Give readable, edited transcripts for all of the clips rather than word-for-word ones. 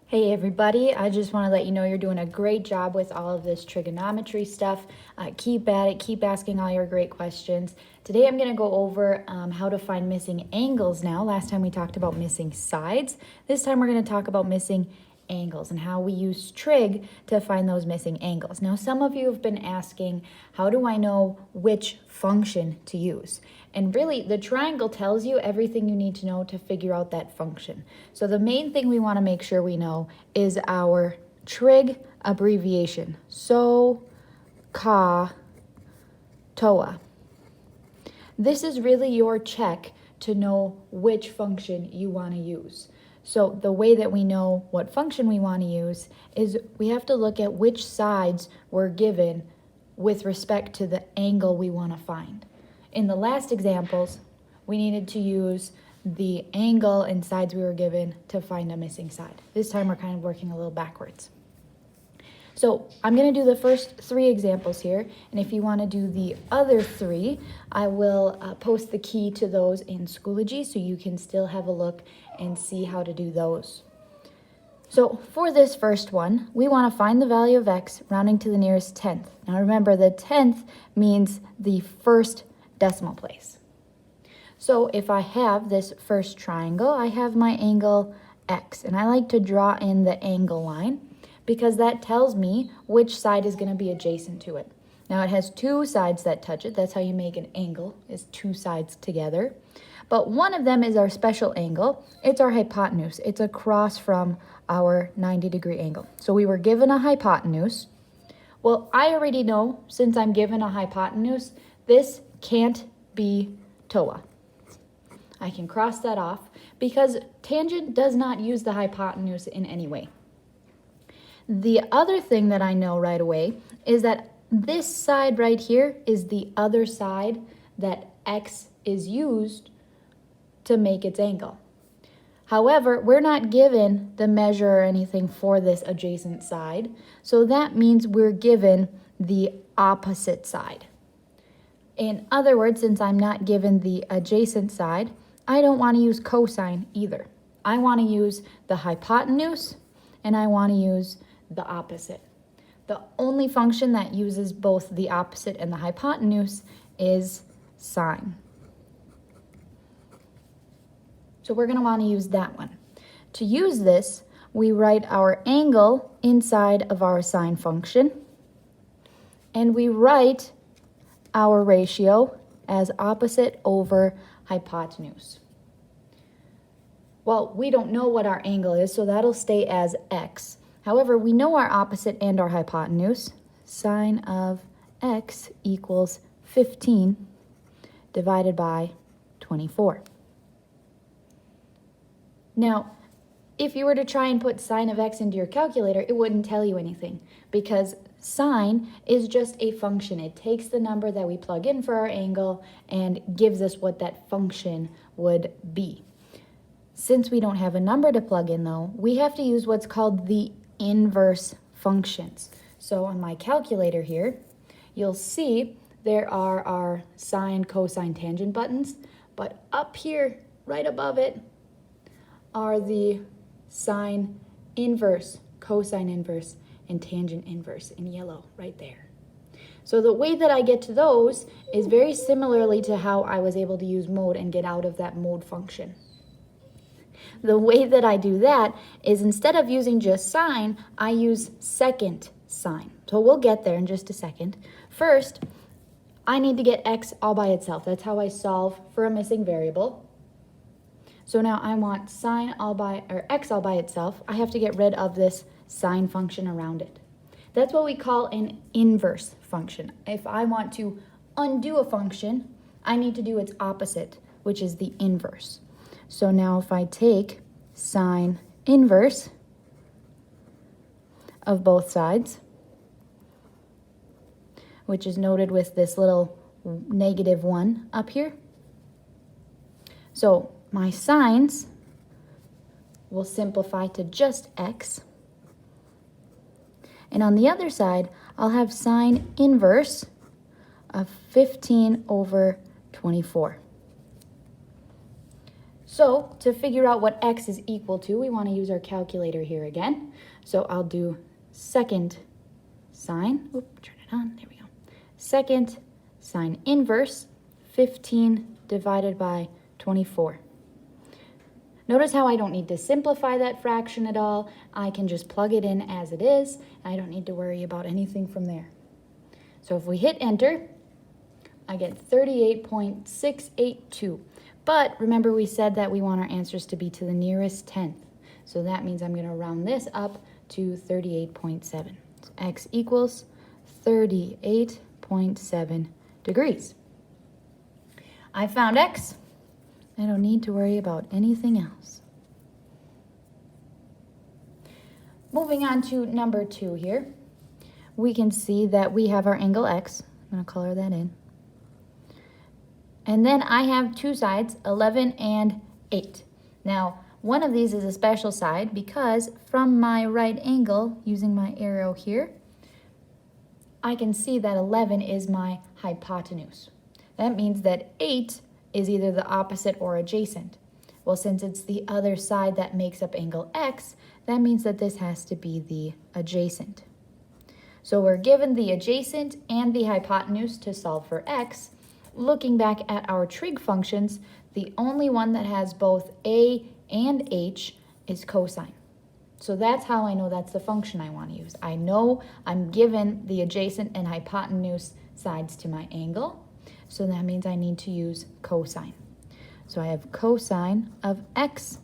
Hey everybody, I just want to let you know you're doing a great job with all of this trigonometry stuff. Keep at it, keep asking all your great questions. Today I'm going to go over how to find missing angles now. Last time we talked about missing sides. This time we're going to talk about missing angles and how we use trig to find those missing angles. Now some of you have been asking, how do I know which function to use? And really the triangle tells you everything you need to know to figure out that function. So the main thing we want to make sure we know is our trig abbreviation. So, ka, toa. This is really your check to know which function you want to use. So the way that we know what function we want to use is we have to look at which sides we're given with respect to the angle we want to find. In the last examples, we needed to use the angle and sides we were given to find a missing side. This time we're kind of working a little backwards. So I'm going to do the first 3 examples here, and if you want to do the other 3, I will post the key to those in Schoology so you can still have a look and see how to do those. So for this first one, we want to find the value of x rounding to the nearest tenth. Now remember, the tenth means the first decimal place. So if I have this first triangle, I have my angle x, and I like to draw in the angle line because that tells me which side is going to be adjacent to it. Now it has 2 sides that touch it. That's how you make an angle, is 2 sides together. But one of them is our special angle. It's our hypotenuse. It's across from our 90-degree angle. So we were given a hypotenuse. Well, I already know, since I'm given a hypotenuse, this can't be TOA. I can cross that off because tangent does not use the hypotenuse in any way. The other thing that I know right away is that this side right here is the other side that x is used to make its angle. However, we're not given the measure or anything for this adjacent side, so that means we're given the opposite side. In other words, since I'm not given the adjacent side, I don't want to use cosine either. I want to use the hypotenuse and I want to use the opposite. The only function that uses both the opposite and the hypotenuse is sine. So we're going to want to use that one. To use this, we write our angle inside of our sine function, and we write our ratio as opposite over hypotenuse. Well, we don't know what our angle is, so that'll stay as x. However, we know our opposite and our hypotenuse. Sine of x equals 15 divided by 24. Now, if you were to try and put sine of x into your calculator, it wouldn't tell you anything because sine is just a function. It takes the number that we plug in for our angle and gives us what that function would be. Since we don't have a number to plug in though, we have to use what's called the inverse functions. So on my calculator here, you'll see there are our sine, cosine, tangent buttons, but up here, right above it, are the sine inverse, cosine inverse, and tangent inverse in yellow right there. So the way that I get to those is very similarly to how I was able to use mode and get out of that mode function. The way that I do that is instead of using just sine, I use second sine. So we'll get there in just a second. First, I need to get x all by itself. That's how I solve for a missing variable. So now I want x all by itself. I have to get rid of this sine function around it. That's what we call an inverse function. If I want to undo a function, I need to do its opposite, which is the inverse. So now if I take sine inverse of both sides, which is noted with this little -1 up here. So my sines will simplify to just x. And on the other side, I'll have sine inverse of 15 over 24. So to figure out what x is equal to, we want to use our calculator here again. So I'll do second sine, turn it on, there we go. Second sine inverse, 15 divided by 24. Notice how I don't need to simplify that fraction at all. I can just plug it in as it is. I don't need to worry about anything from there. So if we hit enter, I get 38.682. But remember we said that we want our answers to be to the nearest tenth. So that means I'm going to round this up to 38.7. So x equals 38.7 degrees. I found x. I don't need to worry about anything else. Moving on to number 2 here, we can see that we have our angle x. I'm going to color that in. And then I have two sides, 11 and 8. Now, one of these is a special side because from my right angle, using my arrow here, I can see that 11 is my hypotenuse. That means that 8 is either the opposite or adjacent. Well, since it's the other side that makes up angle x, that means that this has to be the adjacent. So we're given the adjacent and the hypotenuse to solve for x. Looking back at our trig functions, the only one that has both a and h is cosine. So that's how I know that's the function I want to use. I know I'm given the adjacent and hypotenuse sides to my angle. So that means I need to use cosine. So I have cosine of x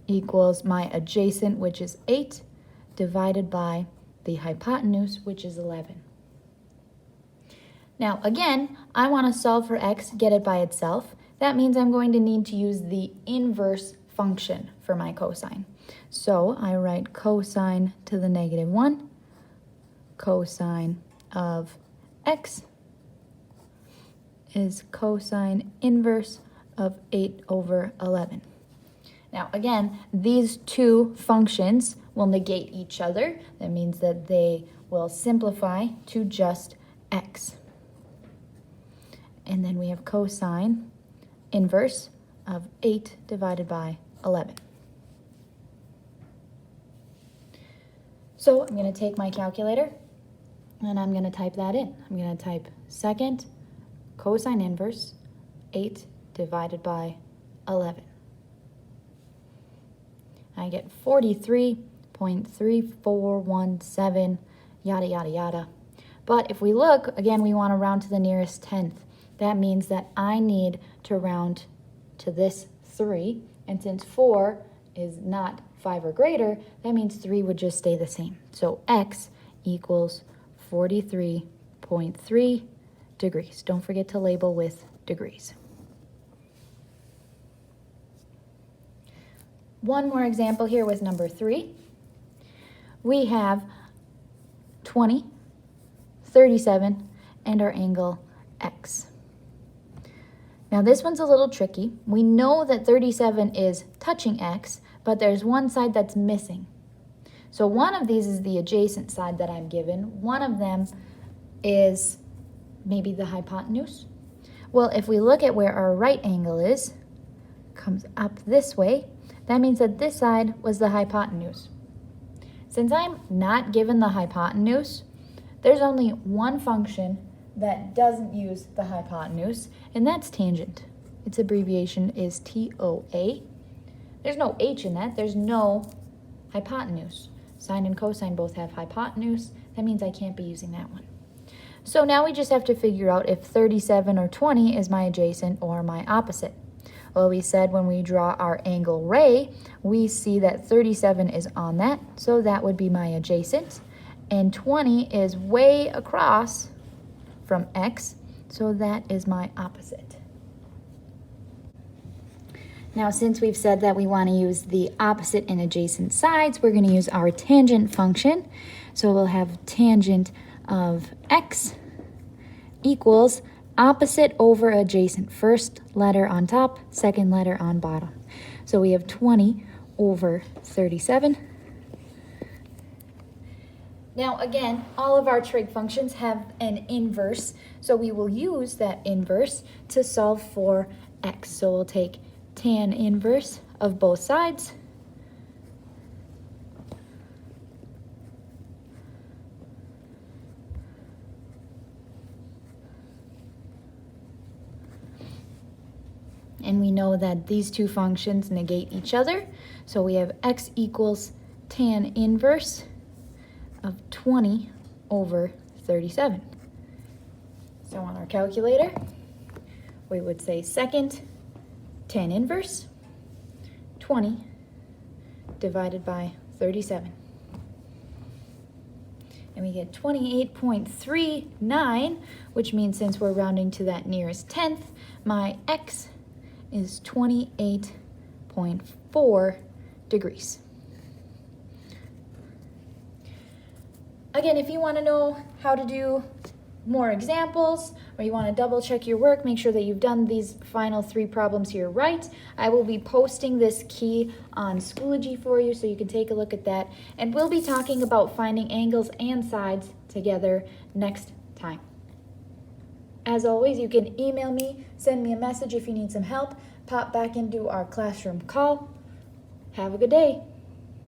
equals my adjacent, which is 8, divided by the hypotenuse, which is 11. Now again, I want to solve for x, get it by itself. That means I'm going to need to use the inverse function for my cosine. So I write cosine to the -1, cosine of x is cosine inverse of 8/11. Now again, these two functions will negate each other. That means that they will simplify to just x. And then we have cosine inverse of 8 divided by 11. So I'm going to take my calculator and I'm going to type that in. I'm going to type second cosine inverse 8 divided by 11. I get 43.3417, yada, yada, yada. But if we look, again, we want to round to the nearest tenth. That means that I need to round to this 3. And since 4 is not 5 or greater, that means 3 would just stay the same. So x equals 43.3 degrees. Don't forget to label with degrees. One more example here with number 3. We have 20, 37, and our angle x. Now this one's a little tricky. We know that 37 is touching x, but there's one side that's missing. So one of these is the adjacent side that I'm given. One of them is maybe the hypotenuse. Well, if we look at where our right angle is, comes up this way, that means that this side was the hypotenuse. Since I'm not given the hypotenuse, there's only one function that doesn't use the hypotenuse, and that's tangent. Its abbreviation is TOA. There's no h in that. There's no hypotenuse. Sine and cosine both have hypotenuse. That means I can't be using that one. So now we just have to figure out if 37 or 20 is my adjacent or my opposite. Well, we said when we draw our angle ray, we see that 37 is on that, so that would be my adjacent. And 20 is way across from x, so that is my opposite. Now, since we've said that we want to use the opposite and adjacent sides, we're going to use our tangent function. So we'll have tangent of x equals opposite over adjacent. First letter on top, second letter on bottom. So we have 20 over 37. Now again, all of our trig functions have an inverse, so we will use that inverse to solve for x. So we'll take tan inverse of both sides. And we know that these two functions negate each other. So we have x equals tan inverse of 20 over 37. So on our calculator, we would say second tan inverse 20 divided by 37. And we get 28.39, which means since we're rounding to that nearest tenth, my x is 28.4 degrees. Again, if you want to know how to do more examples, or you want to double check your work, make sure that you've done these final 3 problems here right. I will be posting this key on Schoology for you so you can take a look at that. And we'll be talking about finding angles and sides together next time. As always, you can email me, send me a message if you need some help, pop back into our classroom call. Have a good day.